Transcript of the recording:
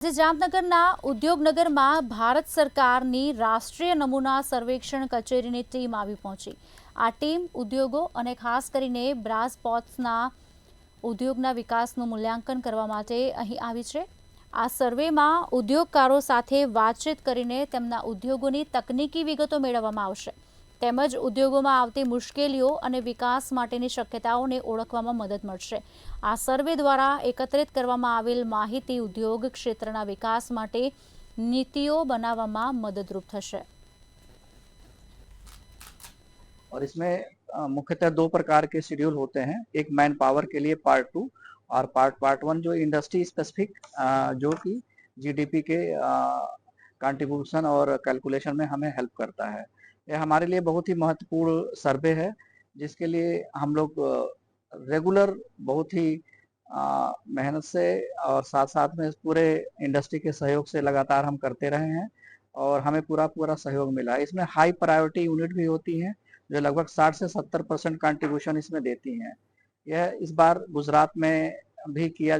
જે જામનગરના ઉદ્યોગનગરમાં ભારત સરકારની રાષ્ટ્રીય નમૂના સર્વેક્ષણ કચેરીની ટીમ આવી પહોંચી। આ ટીમ ઉદ્યોગો અને ખાસ કરીને બ્રાસ પોટ્સના ઉદ્યોગના વિકાસનું મૂલ્યાંકન કરવા માટે અહીં આવી છે। આ સર્વેમાં ઉદ્યોગકારો સાથે વાતચીત કરીને તેમના ઉદ્યોગોની તકનીકી વિગતો મેળવવામાં આવશે, તેમજ ઉદ્યોગોમાં આવતી મુશ્કેલીઓ અને વિકાસ માટેની શક્યતાઓને ઓળખવામાં મદદ મળશે। આ સર્વે દ્વારા એકત્રિત કરવામાં આવેલ માહિતી ઉદ્યોગ ક્ષેત્રના વિકાસ માટે નીતિઓ બનાવવામાં मददरूप થશે। और इसमें मुख्यतः दो प्रकार के शेड्यूल होते हैं। एक मैन पावर के लिए पार्ट 2 और पार्ट 1 जो इंडस्ट्री स्पेसिफिक जो कि जीडीपी के कंट्रीब्यूशन और कैलकुलेशन में हमें हेल्प करता है। यह हमारे लिए बहुत ही महत्वपूर्ण सर्वे है, जिसके लिए हम लोग रेगुलर बहुत ही मेहनत से और साथ साथ में पूरे इंडस्ट्री के सहयोग से लगातार हम करते रहे हैं और हमें पूरा सहयोग मिला है। इसमें हाई प्रायोरिटी यूनिट भी होती हैं जो लगभग 60 से 70% कंट्रीब्यूशन इसमें देती हैं। यह इस बार गुजरात में भी किया